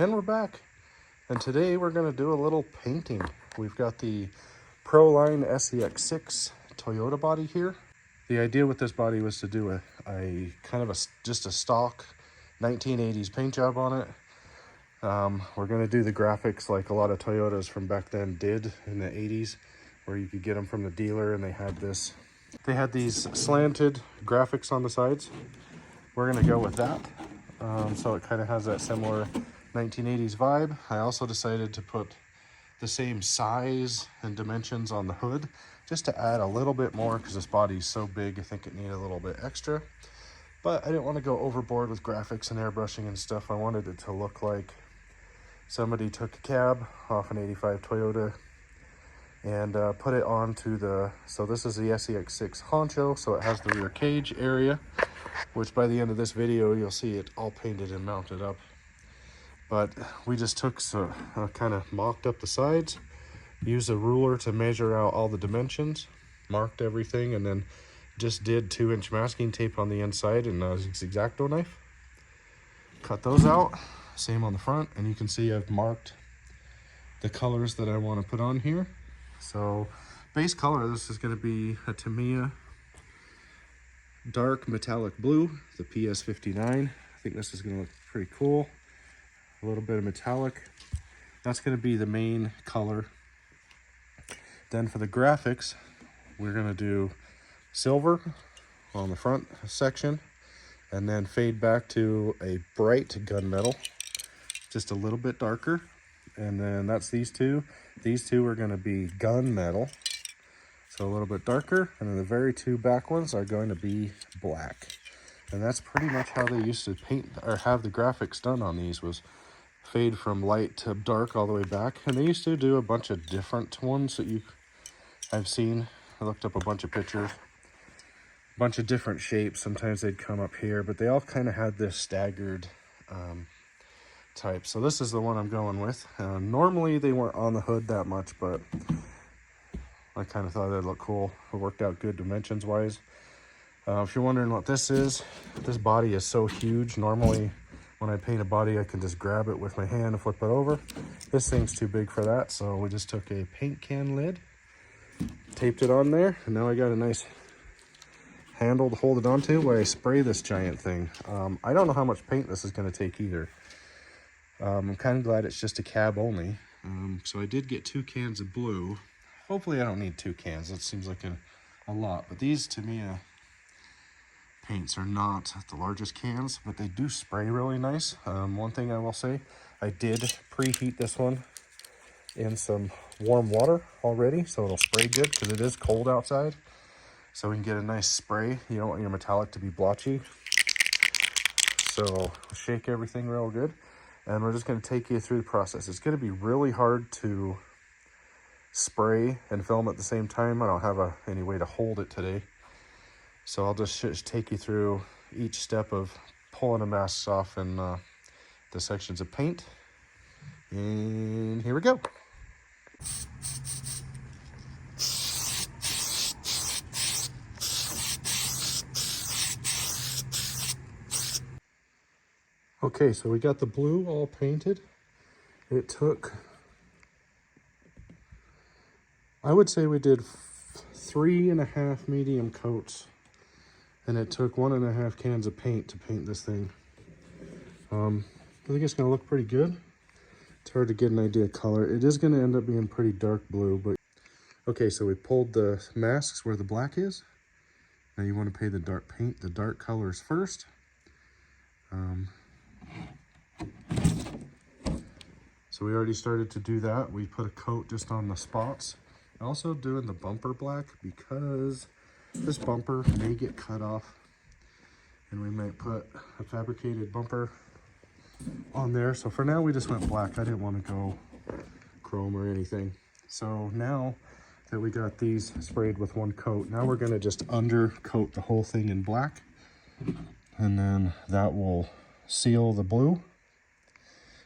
And we're back. And today we're going to do a little painting. We've got the Proline SCX Toyota body here. The idea with this body was to do a kind of just a stock 1980s paint job on it. We're going to do the graphics like a lot of Toyotas from back then did in the 80s, where you could get them from the dealer and they had these slanted graphics on the sides. We're going to go with that. So it kind of has that similar 1980s vibe. I also decided to put the same size and dimensions on the hood just to add a little bit more, because this body is so big I think it needed a little bit extra. But I didn't want to go overboard with graphics and airbrushing and stuff. I wanted it to look like somebody took a cab off an 85 Toyota and put it onto so this is the SCX honcho, so it has the rear cage area, which by the end of this video you'll see it all painted and mounted up. But we just took kind of mocked up the sides, used a ruler to measure out all the dimensions, marked everything, and then just did 2-inch masking tape on the inside and a X-Acto knife. Cut those out, same on the front, and you can see I've marked the colors that I want to put on here. So base color, this is going to be a Tamiya dark metallic blue, the PS59. I think this is going to look pretty cool. A little bit of metallic. That's going to be the main color. Then for the graphics, we're going to do silver on the front section and then fade back to a bright gunmetal, just a little bit darker. And then that's these two. These two are going to be gunmetal, so a little bit darker. And then the very two back ones are going to be black. And that's pretty much how they used to paint or have the graphics done on these, was fade from light to dark all the way back. And they used to do a bunch of different ones that I've seen. I looked up a bunch of pictures, a bunch of different shapes. Sometimes they'd come up here, but they all kind of had this staggered type. So this is the one I'm going with. Normally they weren't on the hood that much, but I kind of thought they'd look cool. It worked out good dimensions wise. If you're wondering what this is, this body is so huge. Normally when I paint a body, I can just grab it with my hand and flip it over. This thing's too big for that, so we just took a paint can lid, taped it on there, and now I got a nice handle to hold it onto while I spray this giant thing. I don't know how much paint this is going to take either. I'm kind of glad it's just a cab only. So I did get 2 cans of blue. Hopefully I don't need 2 cans. That seems like a lot, but these to me paints are not the largest cans, but they do spray really nice. One thing I will say, I did preheat this one in some warm water already, so it'll spray good because it is cold outside. So we can get a nice spray. You don't want your metallic to be blotchy. So shake everything real good. And we're just going to take you through the process. It's going to be really hard to spray and film at the same time. I don't have any way to hold it today. So I'll just take you through each step of pulling the masks off and the sections of paint. And here we go. Okay, so we got the blue all painted. It took, I would say we did 3.5 medium coats. And it took 1.5 cans of paint to paint this thing. I think it's going to look pretty good. It's hard to get an idea of color. It is going to end up being pretty dark blue, but okay, so we pulled the masks where the black is. Now you want to paint the dark colors first. So we already started to do that. We put a coat just on the spots. Also doing the bumper black because this bumper may get cut off and we might put a fabricated bumper on there. So for now we just went black. I didn't want to go chrome or anything. So now that we got these sprayed with one coat, now we're going to just undercoat the whole thing in black, and then that will seal the blue,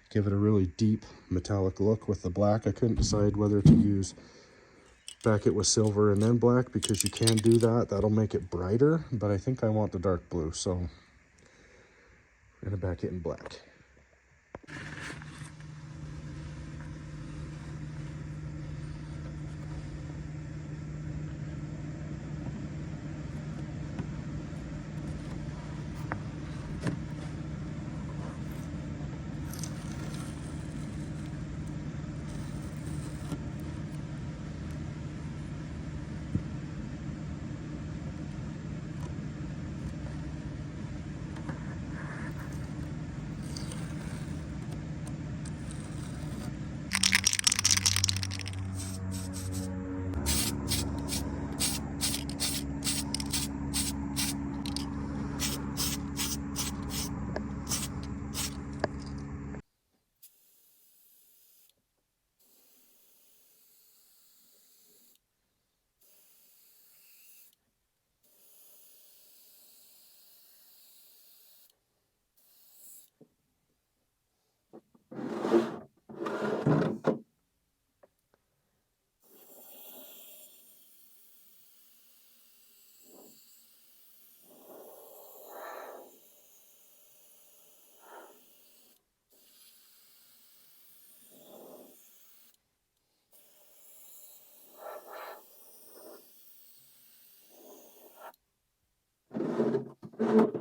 give it a really deep metallic look with the black. I couldn't decide whether to back it with silver and then black, because you can do that. That'll make it brighter, but I think I want the dark blue, so I'm gonna back it in black. All